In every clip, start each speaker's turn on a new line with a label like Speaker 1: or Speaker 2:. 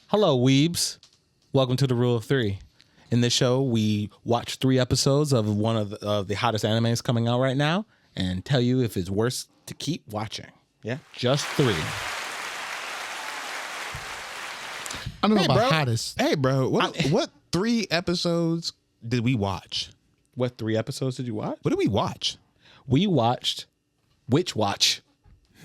Speaker 1: Hello, weebs. Welcome to the Rule of Three. In this show, we watch 3 episodes of one of the hottest animes coming out right now and tell you if it's worth to keep watching. Yeah, just 3.
Speaker 2: I don't know
Speaker 3: Hey,
Speaker 2: about
Speaker 3: bro.
Speaker 2: hottest.
Speaker 3: Hey, bro, what 3 episodes did we watch?
Speaker 1: What 3 episodes did you watch?
Speaker 3: What did we watch?
Speaker 1: We watched Witch Watch.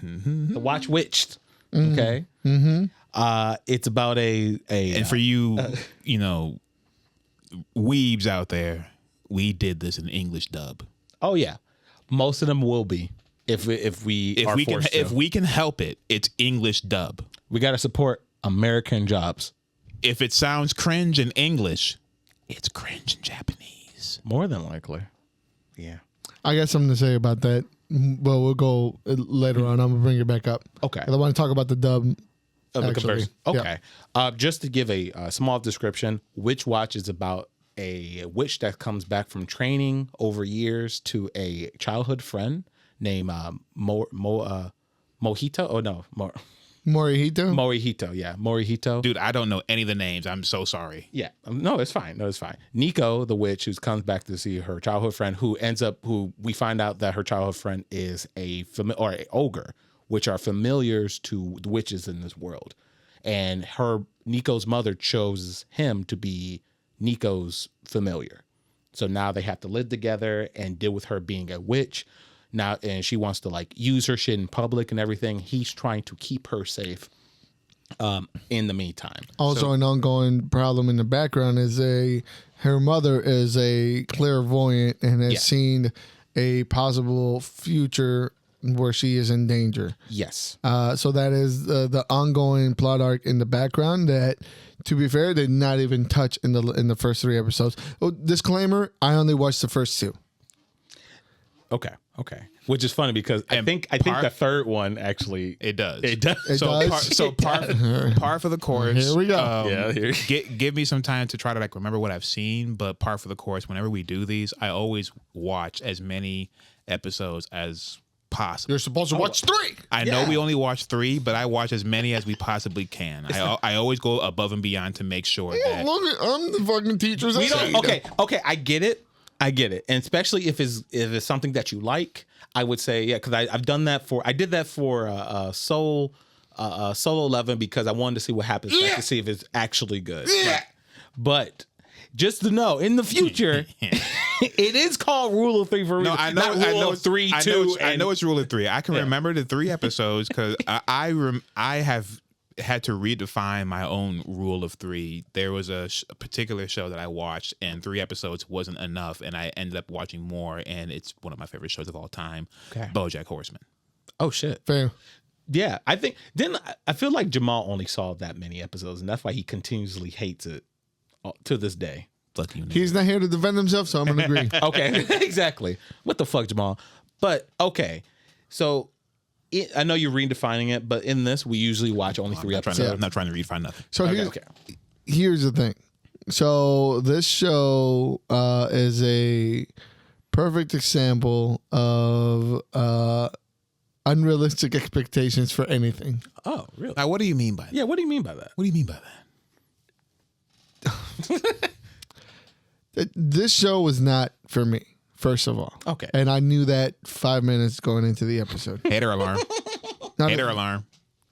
Speaker 1: The Watch Witched. Okay. It's about
Speaker 3: And for you, you know, weebs out there, we did this in English dub.
Speaker 1: Oh yeah, most of them will be if we are forced to.
Speaker 3: If we can help it, it's English dub.
Speaker 1: We got to support American jobs.
Speaker 3: If it sounds cringe in English, it's cringe in Japanese.
Speaker 1: More than likely. Yeah.
Speaker 2: I got something to say about that. Well, we'll go later on. I'm gonna bring it back up.
Speaker 1: Okay.
Speaker 2: 'Cause I want to talk about the dub.
Speaker 1: Of the
Speaker 2: Actually,
Speaker 1: conversion. Okay. Just to give a small description, Witch Watch is about a witch that comes back from training over years to a childhood friend named Mojito. Oh no,
Speaker 2: Morihito.
Speaker 1: Morihito. Yeah, Morihito.
Speaker 3: Dude, I don't know any of the names. I'm so sorry.
Speaker 1: Yeah, no, it's fine. Nico, the witch, who comes back to see her childhood friend, who we find out that her childhood friend is a ogre, which are familiars to the witches in this world. And Nico's mother chose him to be Nico's familiar. So now they have to live together and deal with her being a witch. Now, and she wants to like use her shit in public and everything. He's trying to keep her safe in the meantime.
Speaker 2: Also, an ongoing problem in the background is her mother is a clairvoyant and has seen a possible future where she is in danger.
Speaker 1: Yes.
Speaker 2: So that is the ongoing plot arc in the background that, to be fair, did not even touch in the first 3 episodes. Oh, disclaimer: I only watched the first 2.
Speaker 1: Okay. Which is funny because I think the third one actually
Speaker 3: It does. Par for the course.
Speaker 2: Here we go.
Speaker 3: Give me some time to try to like remember what I've seen, but par for the course. Whenever we do these, I always watch as many episodes as possible.
Speaker 2: You're supposed to watch 3.
Speaker 3: I know we only watch 3, but I watch as many as we possibly can. I always go above and beyond to make sure that.
Speaker 2: Look, I'm the fucking teacher's
Speaker 1: Okay, I get it. And especially if it's something that you like, I would say, yeah, because I've done that I did that for Solo 11 because I wanted to see what happens next to see if it's actually good. But just to know, in the future, it is called Rule of 3 for a reason.
Speaker 3: No, I know.
Speaker 1: Not Rule of 3, 2.
Speaker 3: I know it's Rule of 3. I can remember the 3 episodes because I have had to redefine my own Rule of 3. There was a particular show that I watched, and 3 episodes wasn't enough, and I ended up watching more. And it's one of my favorite shows of all time, BoJack Horseman.
Speaker 1: Oh shit!
Speaker 2: Fair.
Speaker 1: Yeah, I feel like Jamal only saw that many episodes, and that's why he continuously hates it to this day.
Speaker 3: Fuck you.
Speaker 2: He's not here to defend himself, so I'm gonna agree.
Speaker 1: Okay, exactly. What the fuck, Jamal? But okay, so I know you're redefining it, but in this, we usually watch only 3 episodes.
Speaker 3: I'm not trying to redefine nothing.
Speaker 2: So here's the thing. So this show is a perfect example of unrealistic expectations for anything.
Speaker 1: Oh, really?
Speaker 3: Now, what do you mean by that?
Speaker 1: Yeah, what do you mean by that?
Speaker 3: What do you mean by that?
Speaker 2: This show was not for me, first of all.
Speaker 1: Okay.
Speaker 2: And I knew that 5 minutes going into the episode.
Speaker 3: Hater alarm. Hater alarm.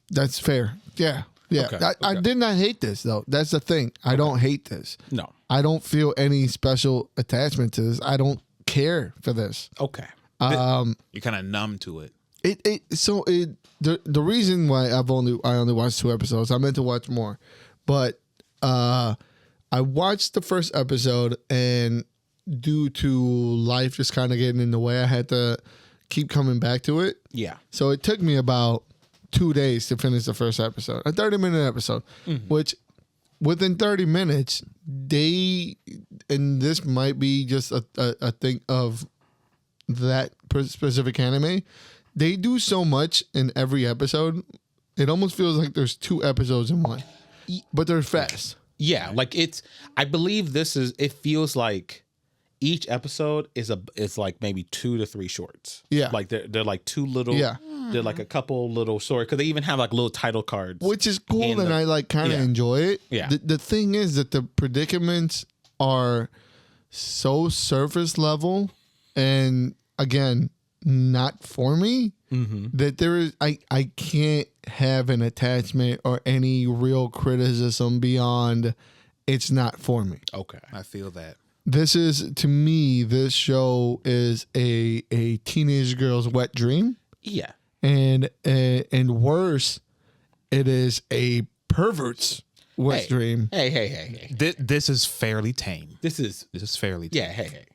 Speaker 2: That's fair. Yeah. Yeah.
Speaker 1: Okay,
Speaker 2: I did not hate this, though. That's the thing. I don't hate this.
Speaker 1: No.
Speaker 2: I don't feel any special attachment to this. I don't care for this.
Speaker 1: Okay.
Speaker 3: You're kind of numb to it.
Speaker 2: The reason why I only watched 2 episodes, I meant to watch more, but I watched the first episode, and due to life just kind of getting in the way, I had to keep coming back to it.
Speaker 1: Yeah.
Speaker 2: So it took me about 2 days to finish the first episode, a 30-minute episode, which within 30 minutes, and this might be just a thing of that specific anime, they do so much in every episode. It almost feels like there's 2 episodes in one, but they're fast.
Speaker 1: Yeah, like I believe it feels like each episode is like maybe 2 to 3 shorts.
Speaker 2: Yeah.
Speaker 1: Like they're like 2 little.
Speaker 2: Yeah.
Speaker 1: did like a couple little stories because they even have like little title cards.
Speaker 2: Which is cool, and I like kind of enjoy it.
Speaker 1: Yeah.
Speaker 2: The thing is that the predicaments are so surface level, and again, not for me. That there is, I can't have an attachment or any real criticism beyond it's not for me.
Speaker 1: Okay,
Speaker 3: I feel that.
Speaker 2: This is, to me, this show is a teenage girl's wet dream.
Speaker 1: Yeah.
Speaker 2: And worse, it is a pervert's wet dream.
Speaker 1: Hey.
Speaker 3: This is fairly tame.
Speaker 1: This is
Speaker 3: fairly tame.
Speaker 1: Yeah, hey.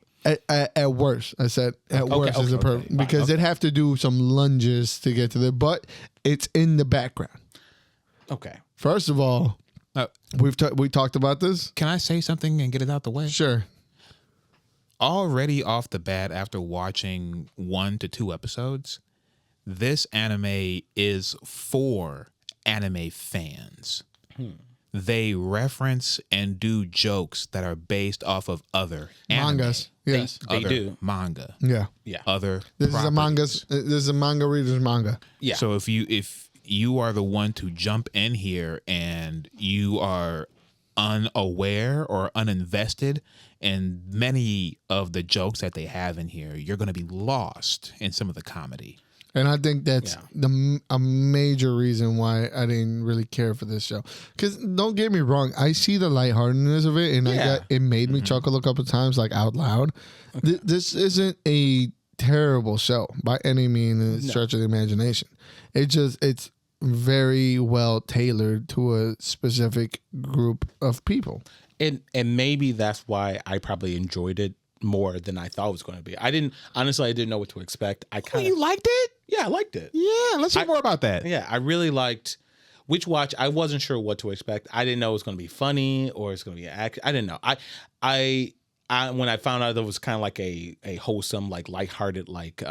Speaker 2: At worst, I said at worst is a pervert because they'd have to do some lunges to get to there, but it's in the background.
Speaker 1: Okay.
Speaker 2: First of all, we talked about this.
Speaker 3: Can I say something and get it out the way?
Speaker 2: Sure.
Speaker 3: Already off the bat, after watching 1 to 2 episodes, this anime is for anime fans. They reference and do jokes that are based off of other
Speaker 2: mangas. Yes,
Speaker 1: they do
Speaker 3: manga.
Speaker 2: Yeah.
Speaker 3: Other.
Speaker 2: This is a manga reader's manga.
Speaker 1: Yeah.
Speaker 3: So if you are the one to jump in here and you are unaware or uninvested in many of the jokes that they have in here, you're going to be lost in some of the comedy.
Speaker 2: And I think that's a major reason why I didn't really care for this show. Because don't get me wrong, I see the lightheartedness of it, and it made me chuckle a couple times, like out loud. Okay. This isn't a terrible show by any means in the stretch of the imagination. It's very well tailored to a specific group of people.
Speaker 1: And maybe that's why I probably enjoyed it more than I thought it was going to be. I didn't know what to expect.
Speaker 3: You liked it?
Speaker 1: Yeah, I liked it.
Speaker 3: Yeah, let's hear more about that.
Speaker 1: Yeah, I really liked Witch Watch. I wasn't sure what to expect. I didn't know it was going to be funny or it's going to be action. I didn't know. I when I found out it was kind of like a wholesome, like lighthearted, like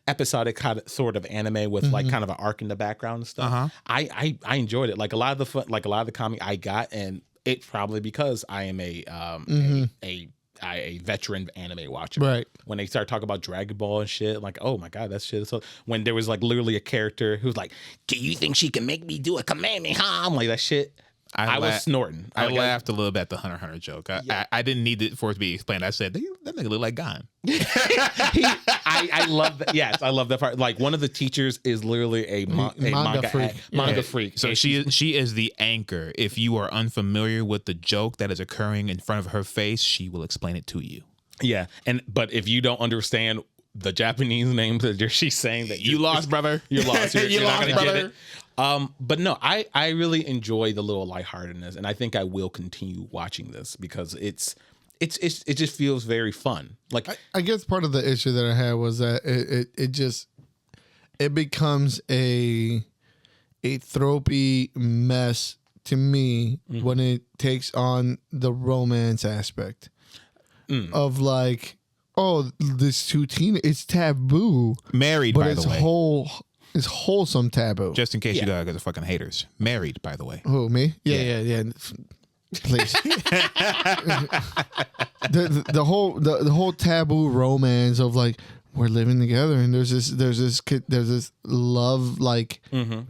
Speaker 1: episodic kind of sort of anime with like kind of an arc in the background and stuff. I enjoyed it. Like a lot of the fun, like a lot of the comedy I got, and it's probably because I am a veteran anime watcher.
Speaker 2: Right.
Speaker 1: When they start talking about Dragon Ball and shit, I'm like, oh my God, that shit is so. When there was like literally a character who's like, do you think she can make me do a Kamehameha? I'm like, that shit. I was snorting.
Speaker 3: I laughed a little bit at the Hunter x Hunter joke. I didn't need it for it to be explained. I said, that nigga look like Gon.
Speaker 1: I love that. Yes, I love that part. Like one of the teachers is literally a manga freak.
Speaker 3: So she is the anchor. If you are unfamiliar with the joke that is occurring in front of her face, she will explain it to you.
Speaker 1: Yeah, but if you don't understand the Japanese names that she's saying, that
Speaker 3: you lost, brother.
Speaker 1: You're lost. You're
Speaker 3: lost,
Speaker 1: not gonna
Speaker 3: brother.
Speaker 1: get it. But no, I really enjoy the little lightheartedness, and I think I will continue watching this because it just feels very fun. Like
Speaker 2: I guess part of the issue that I had was that it becomes a tropey mess to me when it takes on the romance aspect of like, oh, this it's taboo.
Speaker 3: Married,
Speaker 2: but
Speaker 3: by the way.
Speaker 2: It's wholesome taboo.
Speaker 3: Just in case you guys are fucking haters. Married, by the way.
Speaker 2: Who, me? Yeah. Please. the whole taboo romance of like we're living together and there's this love like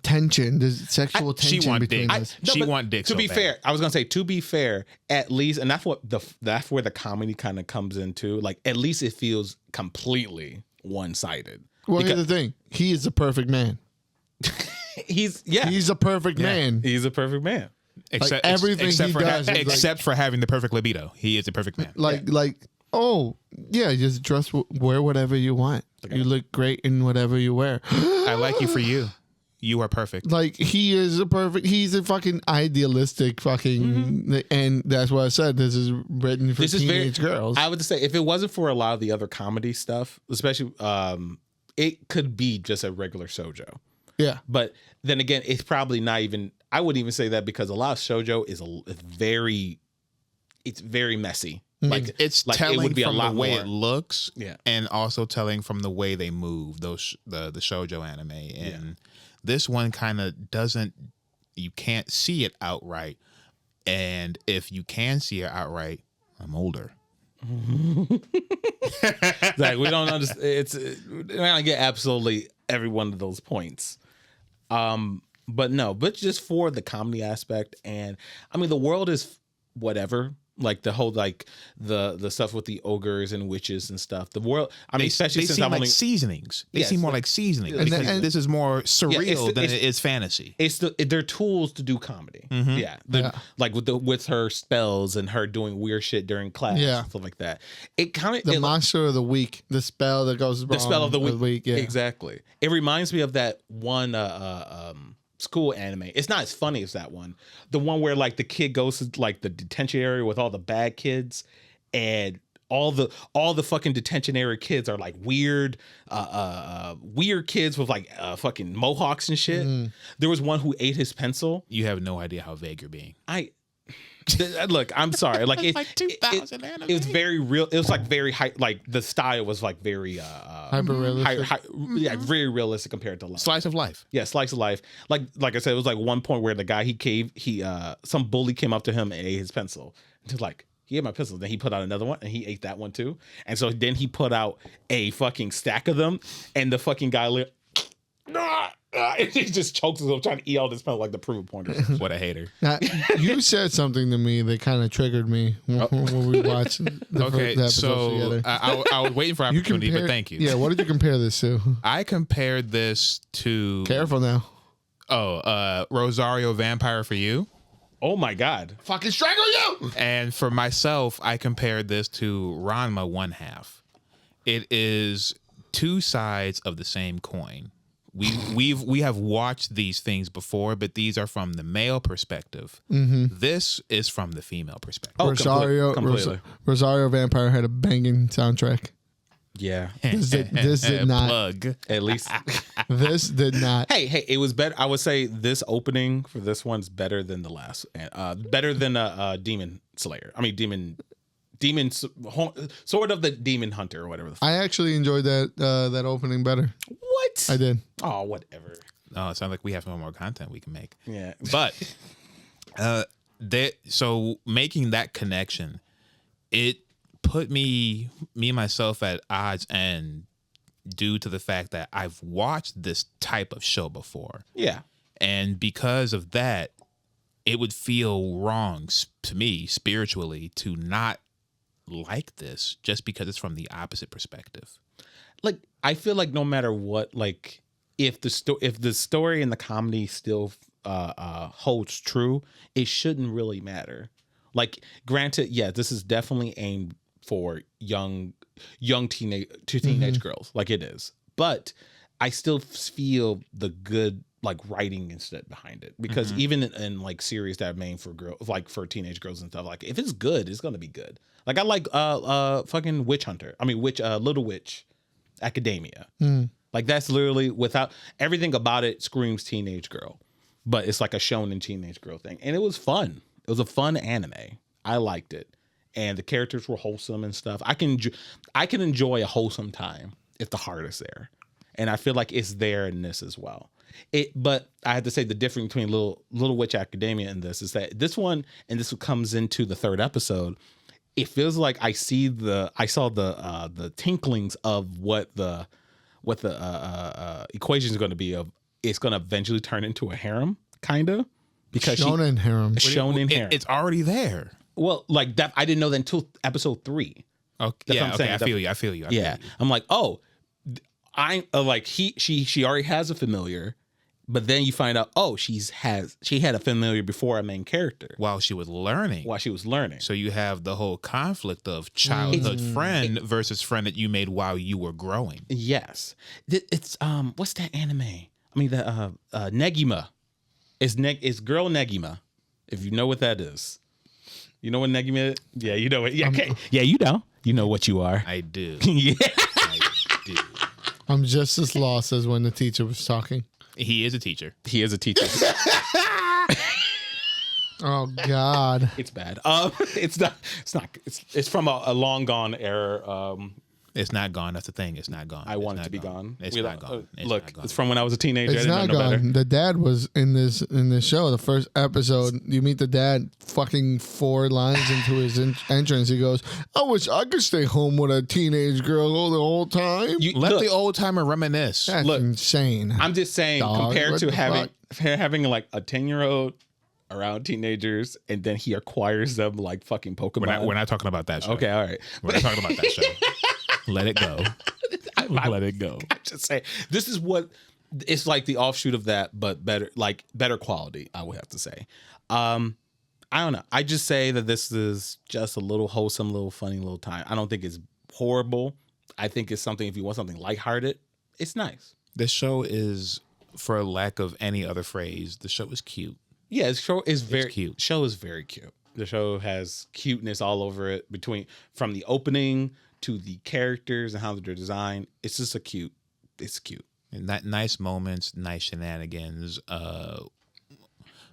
Speaker 2: tension, there's sexual tension between us.
Speaker 3: She want dick.
Speaker 1: To be fair, I was gonna say to be fair, at least, and that's where the comedy kind of comes into. Like at least it feels completely one-sided.
Speaker 2: Well, here's the thing: he is a perfect man. He's a perfect man.
Speaker 1: He's a perfect man.
Speaker 2: Except everything he does,
Speaker 3: except for having the perfect libido, he is a perfect man.
Speaker 2: Oh yeah, just wear whatever you want. Okay. You look great in whatever you wear.
Speaker 3: I like you for you. You are perfect.
Speaker 2: Like he's a fucking idealistic fucking, and that's why I said this is written for teenage girls.
Speaker 1: I would say if it wasn't for a lot of the other comedy stuff, especially, it could be just a regular shoujo.
Speaker 2: Yeah,
Speaker 1: but then again, it's probably not even. I wouldn't even say that because a lot of shoujo is very messy. Like
Speaker 3: it's
Speaker 1: like
Speaker 3: telling
Speaker 1: it would be
Speaker 3: from
Speaker 1: a lot
Speaker 3: the way
Speaker 1: more.
Speaker 3: It looks,
Speaker 1: yeah,
Speaker 3: and also telling from the way they move. Those the shoujo anime, and this one kind of doesn't. You can't see it outright, and if you can see it outright, I'm older.
Speaker 1: Like we don't understand. We're not get absolutely every one of those points. But just for the comedy aspect, and I mean the world is whatever. Like the whole like the stuff with the ogres and witches and stuff. The world, I mean, especially
Speaker 3: they
Speaker 1: since
Speaker 3: seem
Speaker 1: I'm
Speaker 3: like
Speaker 1: only
Speaker 3: seasonings. They
Speaker 1: Yeah,
Speaker 3: seem
Speaker 1: it's
Speaker 3: more
Speaker 1: like-
Speaker 3: like seasonings.
Speaker 2: And
Speaker 3: because
Speaker 2: then-
Speaker 3: this is more surreal than
Speaker 1: it's-
Speaker 3: it is fantasy.
Speaker 1: it's they're tools to do comedy. Yeah, like with her spells and her doing weird shit during class, and stuff like that. It kind of
Speaker 2: The monster of the week, the spell that goes wrong.
Speaker 1: the spell of the week.
Speaker 2: Yeah.
Speaker 1: Exactly. It reminds me of that one school anime. It's not as funny as that one. The one where like the kid goes to like the detention area with all the bad kids, and all the fucking detention area kids are like weird kids with like fucking mohawks and shit. There was one who ate his pencil.
Speaker 3: You have no idea how vague you're being.
Speaker 1: Look, I'm sorry. Like it,
Speaker 3: like 2000 anime.
Speaker 1: it was very real. It was like very high. Like the style was like very
Speaker 2: Hyper realistic.
Speaker 1: yeah, very realistic compared to life.
Speaker 3: Slice of life.
Speaker 1: Yeah, slice of life. Like I said, it was like one point where the guy some bully came up to him and ate his pencil. And he was like, he ate my pencil. Then he put out another one and he ate that one too. And so then he put out a fucking stack of them, and the fucking guy and he just chokes himself trying to eat all this pencil like the proof pointers.
Speaker 3: What a hater.
Speaker 2: Now, you said something to me that kind of triggered me when we watched the
Speaker 3: Okay,
Speaker 2: episodes
Speaker 3: so
Speaker 2: together.
Speaker 3: I was waiting for opportunity, but thank you.
Speaker 2: Yeah, what did you compare this to?
Speaker 3: I compared this to
Speaker 2: Careful now.
Speaker 3: Rosario Vampire for You.
Speaker 1: Oh my God.
Speaker 2: Fucking strangle you!
Speaker 3: And for myself, I compared this to Ranma One Half. It is two sides of the same coin. We have watched these things before, but these are from the male perspective. This is from the female perspective.
Speaker 1: Oh,
Speaker 2: Rosario Rosario Vampire had a banging soundtrack.
Speaker 1: Yeah.
Speaker 2: This did not.
Speaker 3: Plug.
Speaker 1: At least.
Speaker 2: This did not.
Speaker 1: Hey, it was better. I would say this opening for this one's better than the last. Better than Demon Slayer. I mean, Demon, sort of the Demon Hunter or whatever. The fuck.
Speaker 2: I actually enjoyed that opening better.
Speaker 1: What?
Speaker 2: I did.
Speaker 1: Oh, whatever.
Speaker 3: Oh, it sounds like we have no more content we can make.
Speaker 1: Yeah.
Speaker 3: But so making that connection, it put me and myself at odds end due to the fact that I've watched this type of show before.
Speaker 1: Yeah.
Speaker 3: And because of that, it would feel wrong to me spiritually to not like this just because it's from the opposite perspective.
Speaker 1: Like, I feel like no matter what, like if the story and the comedy still holds true, it shouldn't really matter. Like, granted, yeah, this is definitely aimed for young teenage girls, like it is. But I still feel the good like writing and shit behind it, because even in like series that are made for girls, like for teenage girls and stuff, like if it's good, it's gonna be good. Like I like fucking Little Witch Academia. Like that's literally, without everything about it screams teenage girl, but it's like a shonen teenage girl thing, and it was fun. It was a fun anime. I liked it, and the characters were wholesome and stuff. I can enjoy a wholesome time if the heart is there, and I feel like it's there in this as well. But I have to say the difference between Little Witch Academia and this is that this one, and this comes into the third episode, it feels like I saw the tinklings of what the equation is going to be of. It's going to eventually turn into a harem, kind of, because
Speaker 2: Shonen harem.
Speaker 1: Shonen harem.
Speaker 3: It's already there.
Speaker 1: Well, like that, I didn't know that until episode 3.
Speaker 3: Okay,
Speaker 1: That's
Speaker 3: yeah,
Speaker 1: what I'm saying.
Speaker 3: I feel you. I feel you.
Speaker 1: Yeah, I'm like, oh, I like she already has a familiar, but then you find out, oh, she had a familiar before a main character
Speaker 3: While she was learning.
Speaker 1: So
Speaker 3: You have the whole conflict of childhood friend versus friend that you made while you were growing.
Speaker 1: yes, it's what's that anime? I mean the Negima. It's Girl Negima. If you know what that is, you know what Negima is? Yeah, you know it. Yeah, okay. Yeah, you know. You know what you are.
Speaker 3: I do.
Speaker 1: Yeah.
Speaker 3: I do.
Speaker 2: I'm just as lost as when the teacher was talking.
Speaker 3: He is a teacher.
Speaker 1: He is a teacher.
Speaker 2: Oh God.
Speaker 1: It's bad. It's not. It's from a long gone era.
Speaker 3: It's not gone. That's the thing. It's not gone.
Speaker 1: I want it to be gone.
Speaker 3: It's not gone.
Speaker 1: Look,
Speaker 3: not gone.
Speaker 1: it's from when I was a teenager.
Speaker 2: It's
Speaker 1: I
Speaker 2: not
Speaker 1: didn't know
Speaker 2: gone.
Speaker 1: better.
Speaker 2: The dad was in this show. The first episode, you meet the dad. Fucking 4 lines into his entrance, he goes, "I wish I could stay home with a teenage girl all the whole time."
Speaker 3: Let the old timer reminisce.
Speaker 2: That's insane.
Speaker 1: I'm just saying,
Speaker 2: Dog,
Speaker 1: compared
Speaker 2: what
Speaker 1: to
Speaker 2: the
Speaker 1: having like a 10-year-old around teenagers, and then he acquires them like fucking Pokemon.
Speaker 3: We're not talking about that show.
Speaker 1: Okay, all right.
Speaker 3: We're not talking about that show. Let it go. Let it go.
Speaker 1: I'm just saying, this is what it's like, the offshoot of that, but better quality, I would have to say. I don't know. I just say that this is just a little wholesome, little funny, little time. I don't think it's horrible. I think it's something, if you want something lighthearted, it's nice.
Speaker 3: This show is, for lack of any other phrase, the show is cute.
Speaker 1: Yeah, the show is very
Speaker 3: cute.
Speaker 1: Show is very cute. The show has cuteness all over it, from the opening to the characters and how they're designed. It's just it's cute.
Speaker 3: And that nice moments, nice shenanigans.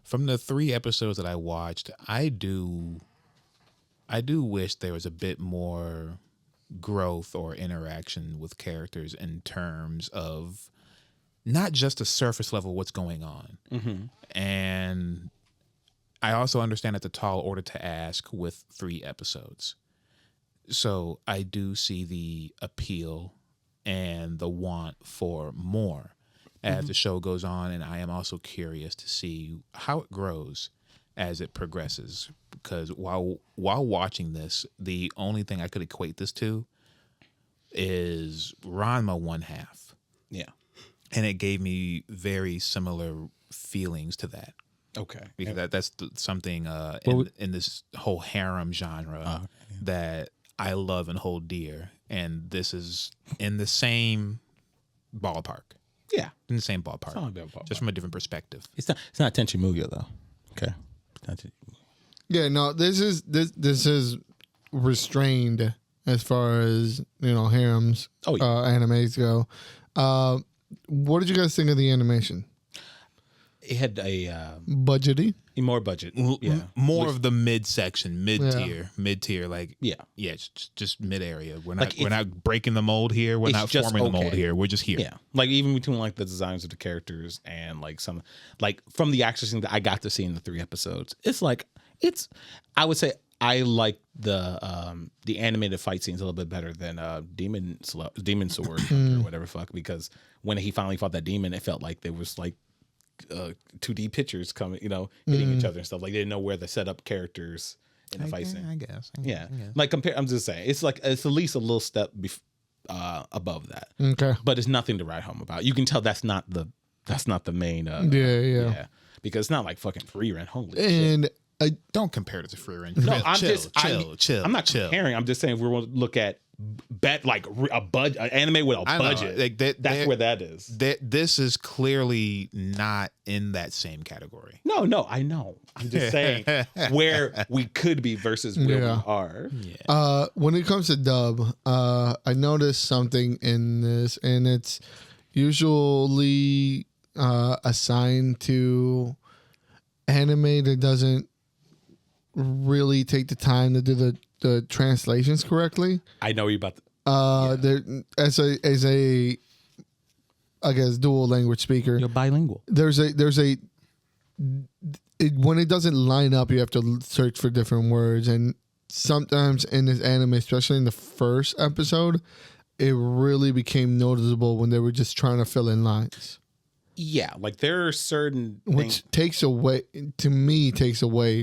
Speaker 3: From the 3 episodes that I watched, I do wish there was a bit more growth or interaction with characters in terms of not just a surface level what's going on.
Speaker 1: Mm-hmm.
Speaker 3: And I also understand it's a tall order to ask with 3 episodes. So I do see the appeal and the want for more as the show goes on. And I am also curious to see how it grows as it progresses. Because while watching this, the only thing I could equate this to is Ranma 1/2.
Speaker 1: Yeah.
Speaker 3: And it gave me very similar feelings to that.
Speaker 1: Okay.
Speaker 3: Because that's something in this whole harem genre that I love and hold dear. And this is in the same ballpark.
Speaker 1: Yeah.
Speaker 3: In the same ballpark.
Speaker 1: It's not a bad ballpark.
Speaker 3: Just from a different perspective.
Speaker 1: It's not Tenchi Muyo though. Okay. It's not Tenchi Muyo.
Speaker 2: Yeah, no, this is restrained as far as, harems, animes go. What did you guys think of the animation?
Speaker 1: It had a
Speaker 2: Budgety?
Speaker 1: more budget. Yeah.
Speaker 3: More of the mid-section, mid-tier, like just mid-area. We're not breaking the mold here. We're not forming the mold here. We're just here.
Speaker 1: Yeah. Like even between like the designs of the characters and like some like from the action scene that I got to see in the 3 episodes, I would say I like the animated fight scenes a little bit better than Demon Sword or whatever fuck, because when he finally fought that demon, it felt like there was like 2D pictures coming, hitting each other and stuff. Like they didn't know where to set up characters in the fight scene.
Speaker 3: I guess.
Speaker 1: Like I'm just saying, it's at least a little step above that.
Speaker 2: Okay.
Speaker 1: But it's nothing to write home about. You can tell that's not the main.
Speaker 2: Yeah.
Speaker 1: Because it's not like fucking free rent. Holy
Speaker 2: and
Speaker 1: shit.
Speaker 3: Don't compare it to free rent.
Speaker 1: No,
Speaker 3: chill.
Speaker 1: I'm not comparing. I'm just saying if we're going to look at an anime with a budget. That's where that is.
Speaker 3: This is clearly not in that same category.
Speaker 1: No, I know. I'm just saying where we could be versus where we are.
Speaker 3: Yeah.
Speaker 2: When it comes to dub, I noticed something in this, and it's usually assigned to anime that doesn't really take the time to do the translations correctly.
Speaker 1: I know you about
Speaker 2: there as a I guess dual language speaker.
Speaker 1: You're bilingual.
Speaker 2: When it doesn't line up, you have to search for different words, and sometimes in this anime, especially in the first episode, it really became noticeable when they were just trying to fill in lines.
Speaker 1: Yeah, like there are certain
Speaker 2: which takes away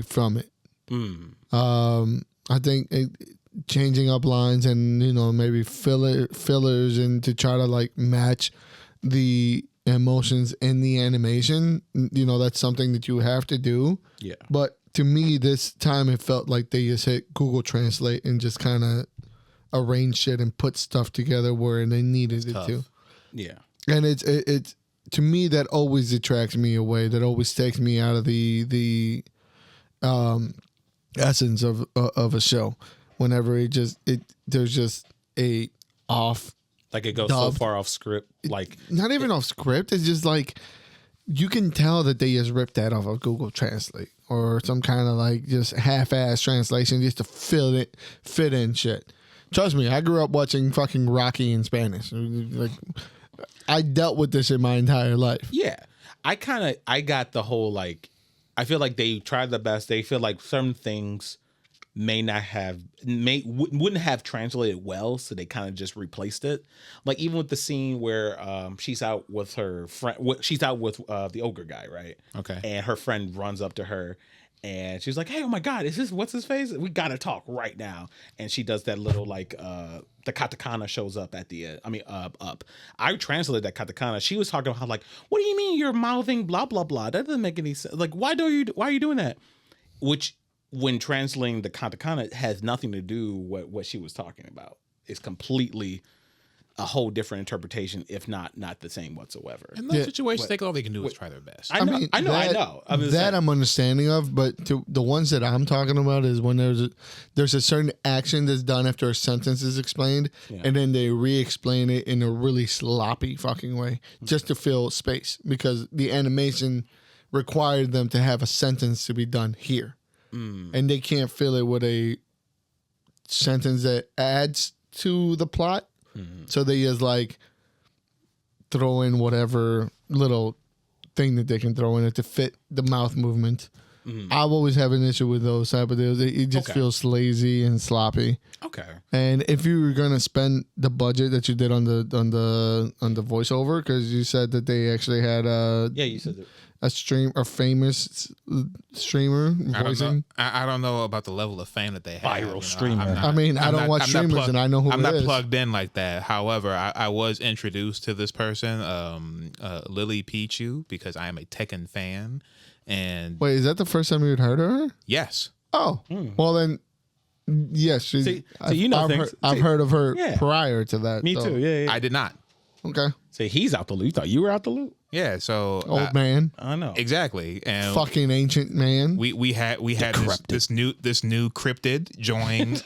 Speaker 2: from it. I think changing up lines and maybe fillers and to try to like match the emotions in the animation, that's something that you have to do.
Speaker 1: Yeah.
Speaker 2: But to me, this time it felt like they just hit Google Translate and just kind of arranged shit and put stuff together where they needed it to.
Speaker 1: Yeah.
Speaker 2: And it's to me, that always attracts me away. That always takes me out of the essence of a show. Whenever there's just a off,
Speaker 1: like it goes so far off script, like
Speaker 2: not even off script. It's just like you can tell that they just ripped that off of Google Translate or some kind of like just half-ass translation just to fit in shit. Trust me, I grew up watching fucking Rocky in Spanish. Like, I dealt with this in my entire life.
Speaker 1: Yeah. I got the whole, like, I feel like they tried the best. They feel like certain things wouldn't have translated well, so they kind of just replaced it. Like even with the scene where she's out with her friend, she's out with the ogre guy, right?
Speaker 3: Okay.
Speaker 1: And her friend runs up to her, and she's like, "Hey, oh my God, is this what's his face? We gotta talk right now." And she does that little like the katakana shows up at the up. I translated that katakana. She was talking about how like, "What do you mean you're mouthing blah blah blah? That doesn't make any sense. Like, why are you doing that?" Which, when translating the katakana, has nothing to do with what she was talking about. It's completely a whole different interpretation, if not the same whatsoever.
Speaker 3: In those situations, all they can do is try their best.
Speaker 1: I know.
Speaker 2: I'm understanding of, but the ones that I'm talking about is when there's a certain action that's done after a sentence is explained, and then they re-explain it in a really sloppy fucking way just to fill space because the animation required them to have a sentence to be done here, and they can't fill it with a sentence that adds to the plot. So they just like throw in whatever little thing that they can throw in it to fit the mouth movement. I've always have an issue with those type of deals. It just feels lazy and sloppy.
Speaker 1: Okay.
Speaker 2: And if you were gonna spend the budget that you did on the voiceover, because you said that they actually had
Speaker 1: you said that.
Speaker 2: a famous streamer voicing.
Speaker 3: I don't know about the level of fame that they have.
Speaker 1: Viral streamer.
Speaker 2: I don't watch streamers, and I know who
Speaker 3: I'm
Speaker 2: it
Speaker 3: not
Speaker 2: is.
Speaker 3: plugged in like that. However, I was introduced to this person, Lily Pichu, because I am a Tekken fan. And
Speaker 2: wait, is that the first time you had heard of her?
Speaker 3: yes.
Speaker 2: Oh, well then, yes. I've heard of her prior to that.
Speaker 1: Me too. Yeah.
Speaker 3: I did not.
Speaker 2: Okay.
Speaker 1: So he's out the loop. You thought you were out the loop?
Speaker 3: Yeah. So
Speaker 2: old man.
Speaker 1: I know.
Speaker 3: Exactly. And
Speaker 2: fucking ancient man.
Speaker 3: We had this new cryptid join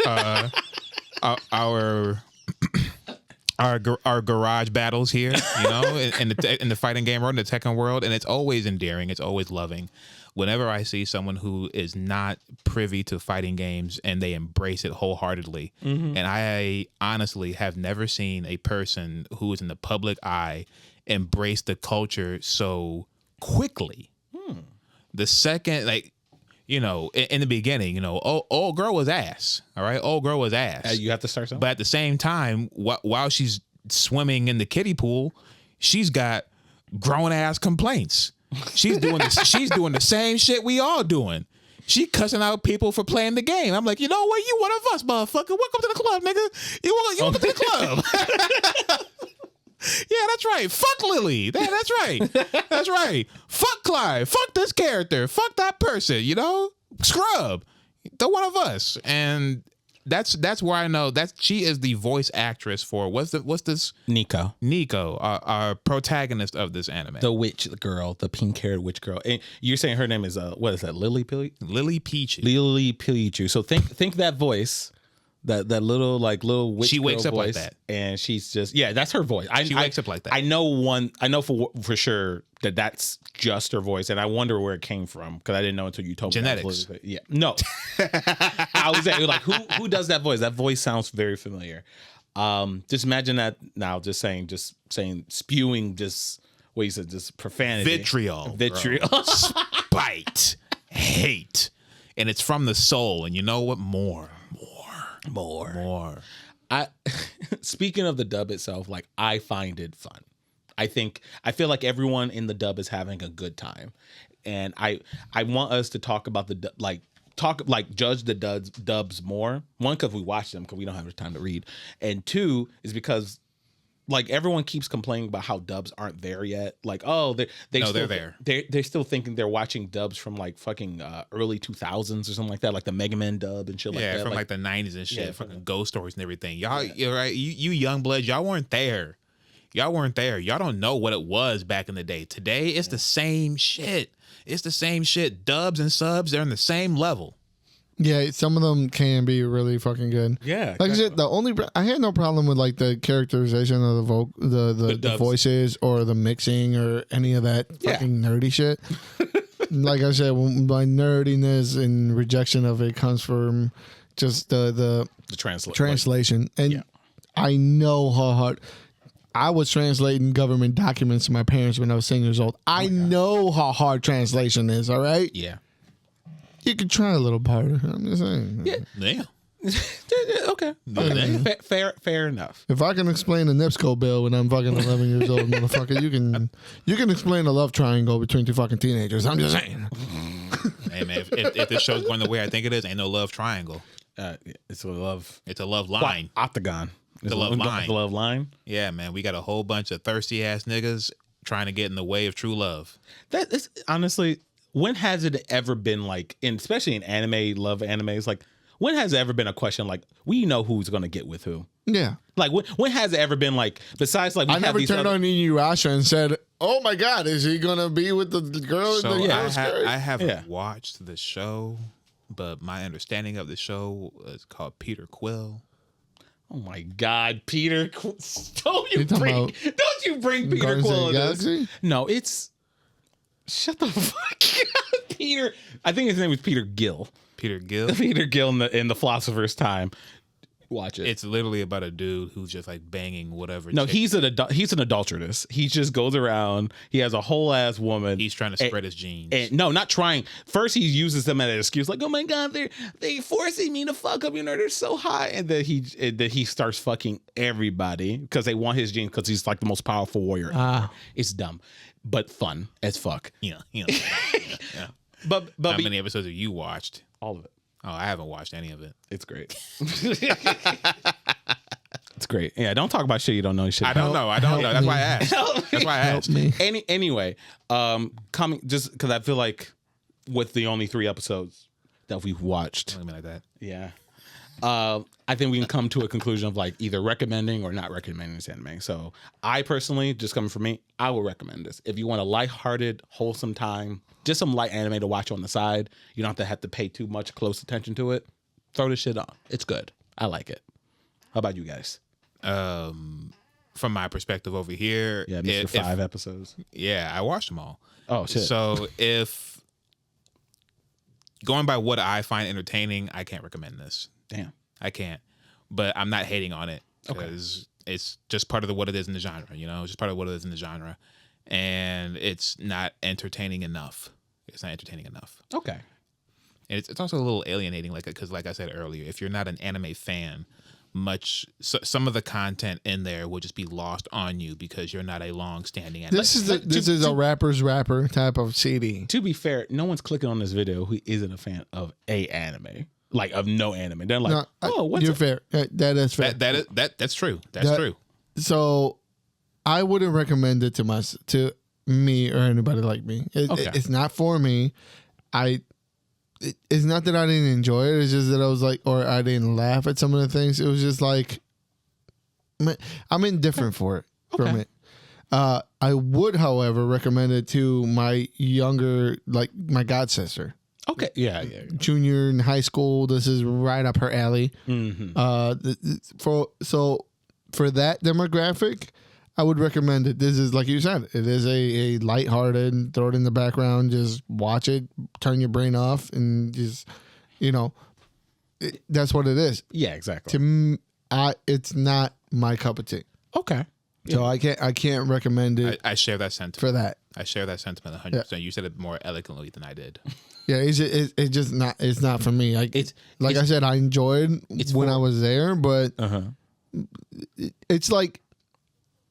Speaker 3: our garage battles here, you know, in the fighting game world, in the Tekken world, and it's always endearing, it's always loving. Whenever I see someone who is not privy to fighting games and they embrace it wholeheartedly, and I honestly have never seen a person who is in the public eye embrace the culture so quickly. The second, like, you know, in the beginning, you know, old girl was ass. All right, old girl was ass.
Speaker 1: You have to start something.
Speaker 3: But at the same time, while she's swimming in the kiddie pool, she's got grown ass complaints. She's doing the same shit we all doing. She cussing out people for playing the game. I'm like, you know what? You one of us, motherfucker. Welcome to the club, nigga. You welcome to the club. Yeah, that's right. Fuck Lily. That's right. That's right. Fuck Clive. Fuck this character. Fuck that person. You know, scrub. They're one of us, and that's where I know that she is the voice actress for what's this?
Speaker 1: Nico,
Speaker 3: our protagonist of this anime,
Speaker 1: the witch girl, the pink-haired witch girl. And you're saying her name is what is that? Lily Pichu.
Speaker 3: Lily
Speaker 1: Pichu. So think that voice. That little witch.
Speaker 3: She wakes up
Speaker 1: voice,
Speaker 3: like that,
Speaker 1: and she's just that's her voice.
Speaker 3: She wakes up like that.
Speaker 1: I know for sure that's just her voice, and I wonder where it came from because I didn't know until you told me.
Speaker 3: Genetics.
Speaker 1: Yeah, no. I was like, who does that voice? That voice sounds very familiar. Just imagine that now. Just saying, spewing, what you said, just profanity,
Speaker 3: vitriol,
Speaker 1: spite,
Speaker 3: hate, and it's from the soul. And you know what? More.
Speaker 1: Speaking of the dub itself, like I find it fun. I feel like everyone in the dub is having a good time, and I want us to talk about judge the dubs more. One, because we watch them because we don't have the time to read, and two is because like everyone keeps complaining about how dubs aren't there yet. Like, oh, they're there. They're still thinking they're watching dubs from like fucking early 2000s or something like that, like the Mega Man dub and shit like that.
Speaker 3: Yeah, from like the 90s and shit, fucking ghost stories and everything. Y'all,
Speaker 1: Yeah.
Speaker 3: You're right. You young bloods, y'all weren't there. Y'all don't know what it was back in the day. Today, it's the same shit. It's the same shit. Dubs and subs, they're on the same level.
Speaker 2: Yeah, some of them can be really fucking good.
Speaker 1: Yeah,
Speaker 2: like I said, I had no problem with like the characterization of the voices or the mixing or any of that fucking nerdy shit. Like I said, my nerdiness and rejection of it comes from, just the translation. And
Speaker 1: yeah.
Speaker 2: I know how hard. I was translating government documents to my parents when I was 10 years old. I know how hard translation is. All right.
Speaker 1: Yeah.
Speaker 2: You can try a little harder. I'm just saying.
Speaker 3: Yeah.
Speaker 1: Okay. Fair enough.
Speaker 2: If I can explain the NIPSCO bill when I'm fucking 11 years old, motherfucker, you can explain the love triangle between two fucking teenagers. I'm just saying.
Speaker 3: Hey man, if this show's going the way I think it is, ain't no love triangle.
Speaker 1: It's a love.
Speaker 3: It's a love line.
Speaker 1: Octagon.
Speaker 3: The love line.
Speaker 1: The love line.
Speaker 3: Yeah, man, we got a whole bunch of thirsty ass niggas trying to get in the way of true love.
Speaker 1: That is honestly, when has it ever been like, especially in anime, love animes, like when has it ever been a question like we know who's gonna get with who?
Speaker 2: Yeah.
Speaker 1: Like when has it ever been like, besides like we
Speaker 2: I
Speaker 1: have
Speaker 2: never
Speaker 1: these
Speaker 2: turned
Speaker 1: other,
Speaker 2: on Inuyasha and said, "Oh my God, is he gonna be with the girl?"
Speaker 3: So
Speaker 2: in the
Speaker 3: I haven't watched the show, but my understanding of the show is called Peter Quill.
Speaker 1: Oh my God, Peter! Don't you
Speaker 2: talking
Speaker 1: bring Peter
Speaker 2: Guardians of
Speaker 1: Quill
Speaker 2: the
Speaker 1: in this?
Speaker 2: Galaxy?
Speaker 1: No, it's shut the fuck up, Peter. I think his name was Peter Gill.
Speaker 3: Peter Gill.
Speaker 1: Peter Gill in the Philosopher's Time. Watch it.
Speaker 3: It's literally about a dude who's just like banging whatever.
Speaker 1: No,
Speaker 3: chick.
Speaker 1: he's an adulteress. He just goes around. He has a whole ass woman.
Speaker 3: He's trying to spread his genes.
Speaker 1: And no, not trying. First, he uses them as an excuse, like, "Oh my God, they forcing me to fuck up. You know, they're so high." And then he starts fucking everybody because they want his genes because he's like the most powerful warrior ever. It's dumb, but fun as fuck.
Speaker 3: Yeah.
Speaker 1: But
Speaker 3: How many episodes have you watched?
Speaker 1: all of it.
Speaker 3: Oh, I haven't watched any of it.
Speaker 1: It's great. It's great. Yeah, don't talk about shit you don't know. Shit.
Speaker 3: I don't know. That's why I asked. That's why I asked.
Speaker 2: me.
Speaker 1: Anyway, coming just because I feel like with the only 3 episodes that we've watched,
Speaker 3: Something like that.
Speaker 1: yeah, I think we can come to a conclusion of like either recommending or not recommending this anime. So I personally, just coming from me, I will recommend this. If you want a lighthearted, wholesome time, just some light anime to watch on the side, you don't have to pay too much close attention to it. Throw this shit on. It's good. I like it. How about you guys?
Speaker 3: From my perspective over here,
Speaker 1: Yeah, Mr. 5 episodes.
Speaker 3: Yeah, I watched them all.
Speaker 1: Oh shit.
Speaker 3: So if going by what I find entertaining, I can't recommend this.
Speaker 1: Damn.
Speaker 3: I can't. But I'm not hating on it because it's just part of what it is in the genre. You know, it's just part of what it is in the genre, and it's not entertaining enough. It's not entertaining enough.
Speaker 1: Okay.
Speaker 3: And it's also a little alienating, because like I said earlier, if you're not an anime fan, some of the content in there will just be lost on you because you're not a long-standing anime.
Speaker 2: This is a rapper's rapper type of CD.
Speaker 1: To be fair, no one's clicking on this video who isn't a fan of a anime, like of no anime. They're like, what's
Speaker 2: you're fair. That is fair.
Speaker 3: That's true. That's true.
Speaker 2: So I wouldn't recommend it to me or anybody like me. It's not for me. It's not that I didn't enjoy it. It's just that I was like, or I didn't laugh at some of the things. It was just like, I'm indifferent for it. From it. I would, however, recommend it to my younger, like my god sister.
Speaker 1: Okay. Yeah.
Speaker 2: Junior in high school. This is right up her alley.
Speaker 1: Mm-hmm.
Speaker 2: For that demographic, I would recommend it. This is, like you said, it is a lighthearted, throw it in the background, just watch it, turn your brain off, and just, that's what it is.
Speaker 1: Yeah, exactly.
Speaker 2: To me, it's not my cup of tea.
Speaker 1: Okay.
Speaker 2: So I can't recommend it.
Speaker 3: I share that sentiment.
Speaker 2: For that.
Speaker 3: I share that sentiment 100%. You said it more eloquently than I did.
Speaker 2: Yeah, it's just not. It's not for me. I said, I enjoyed when I was there, but it's like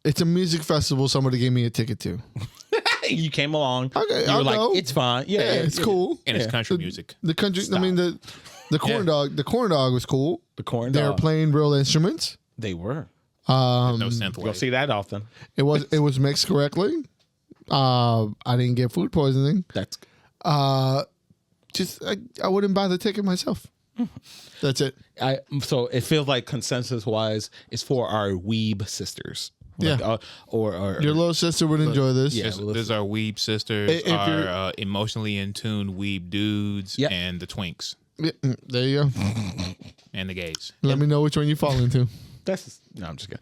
Speaker 2: it's a music festival somebody gave me a ticket to.
Speaker 1: You came along.
Speaker 2: Okay,
Speaker 1: you were like,
Speaker 2: go.
Speaker 1: it's fine. Yeah,
Speaker 2: it's cool.
Speaker 3: And it's country music.
Speaker 2: The country.
Speaker 1: Stop.
Speaker 2: I mean the corn dog. The corn dog was cool.
Speaker 1: The corn
Speaker 2: They were
Speaker 1: dog.
Speaker 2: playing real instruments.
Speaker 1: They were.
Speaker 3: No synth
Speaker 1: You'll
Speaker 3: wave.
Speaker 1: see that often.
Speaker 2: It was mixed correctly. I didn't get food poisoning.
Speaker 1: That's
Speaker 2: Just I wouldn't buy the ticket myself. That's it.
Speaker 1: So it feels like consensus wise, it's for our weeb sisters.
Speaker 2: Yeah.
Speaker 1: Or
Speaker 2: Your little sister would enjoy this.
Speaker 1: Yeah.
Speaker 3: There's our weeb sisters,
Speaker 2: If you're-
Speaker 3: our emotionally in tune weeb dudes,
Speaker 1: Yep.
Speaker 3: and the twinks
Speaker 2: Yeah, there you go.
Speaker 3: and the gays.
Speaker 2: Let me know which one you fall into.
Speaker 1: no, I'm just kidding.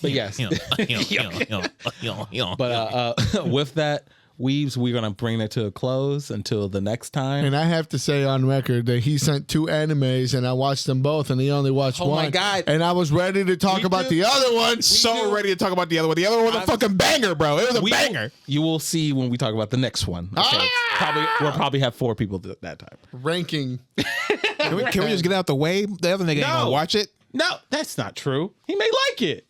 Speaker 1: But yes. But with Weebs, we're gonna bring it to a close until the next time.
Speaker 2: And I have to say on record that he sent 2 animes and I watched them both and he only watched one.
Speaker 1: Oh my God.
Speaker 2: And I was ready to talk about the other one.
Speaker 3: So ready to talk about the other one. The other one was a fucking banger, bro. It was a banger.
Speaker 1: You will see when we talk about the next one. Okay. We'll probably have 4 people that time.
Speaker 2: Ranking.
Speaker 3: Can we just get out the way? The other nigga ain't gonna watch it.
Speaker 1: No, that's not true. He may like it.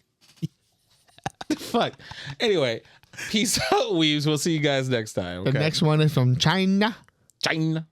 Speaker 1: Fuck. Anyway, peace out, Weebs. We'll see you guys next time.
Speaker 2: The
Speaker 1: Okay?
Speaker 2: next one is from China.
Speaker 1: China.